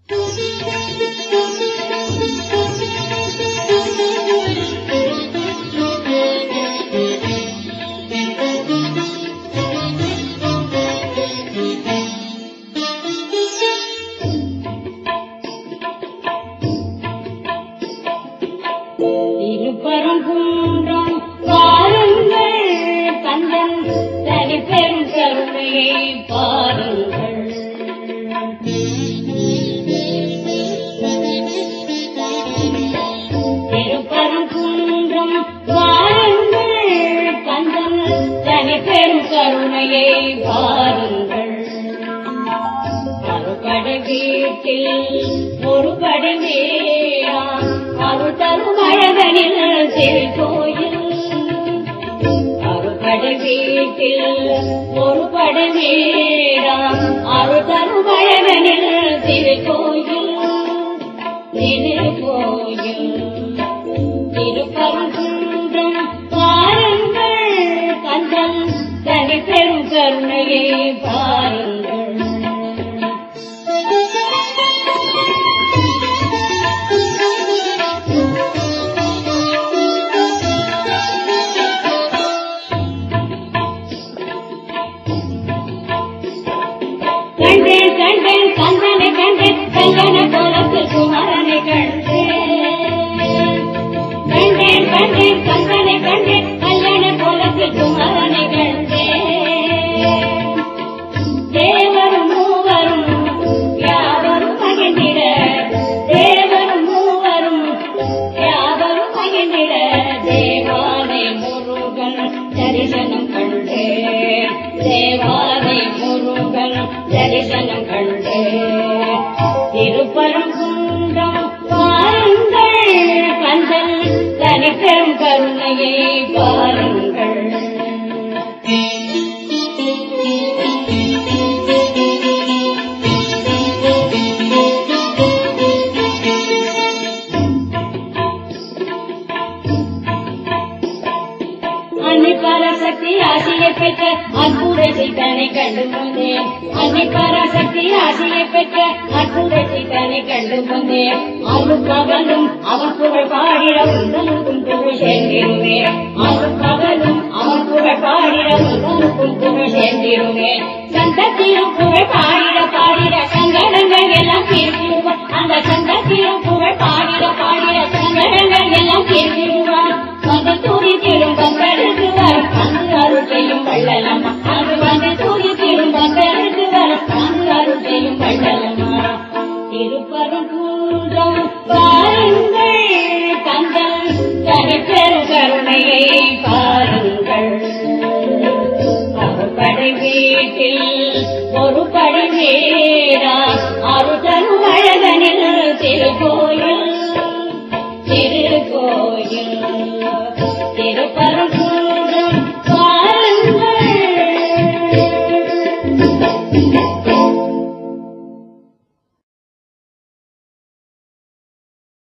திருப்பரங்குன்றம் பாருங்கள், கந்தன் தனிப்பெரும் கருணையை பாருங்கள். திருப்பரங்குன்றம் பாருங்கள், கந்தன் தனிப்பெரும் கருணையை பாருங்கள். அறுபடை வீட்டில் ஒரு படை மேலா அருள் தரும் அழகனில் திருக்கோயில். அறுபடை வீட்டில் ஒரு படை மேலா அருள் தரும் அழகனில் திருக்கோயில். திருக்கோயில் திருப்பரங்குன்றம் பாருங்கள், கந்தன் தனிப்பெரும் கருணையை பாருங்கள். கண்டேன் கண்டேன் கந்தனை கண்டேன், கல்யாண கோலத்தில் குமாரனை கண்டேன். கண்டேன் கண்டேன் கந்தனை கண்டேன், கல்யாண கோலத்தில் குமாரனை கண்டேன். தேவரும் மூவரும் யாவரும் மகிழ்ந்திட, தேவரும் மூவரும் யாவரும் மகிழ்ந்திட, தேவானை முருகன் தரிசனம் கண்டேன். தேவானை முருகன் தரிசனம் கண்டேன். திருப்பரங்குன்றம் பாருங்கள், கந்தன் தனிப்பெரும் கருணையை பாருங்கள். அன்னிப்பராசக்தி ஆசியை பெற்ற அற்புத சீதனை கண்டு வந்தேன். அன்னிப்பராசக்தி ஆசியை பெற்ற அற்புத சீதனை கண்டு வந்தேன். அருட்பகலும் அவன் புகழ் பாடிட உங்களுக்கும் புகழ் சேர்ந்திருவேன். அருட்பகலும் அவன் புகழ் பாடிட உங்களுக்கும் புகழ் சேர்ந்திருவேன். சந்தத்திலும் புகழ் பாடிட பாடிட சங்கடங்கள் எல்லாம் தீர்த்திடுவான். அந்த சந்தத்திலும் புகழ் பாடிட பாடிட சங்கடங்கள் எல்லாம் தீர்த்திடுவான். வந்து துணித்திடும் பக்தருக்கு வரும் அங்கு அருள் செய்யும் வள்ளலம்மா. அது வந்து துணித்திடும் பக்தருக்கு வரும் அங்கு அருள் செய்யும் வள்ளலம்மா. திருப்பரங்குன்றம் பாருங்கள், கந்தன் தனிப்பெரும் கருணையை பாருங்கள். ஒரு படை வீட்டில் ஒரு படை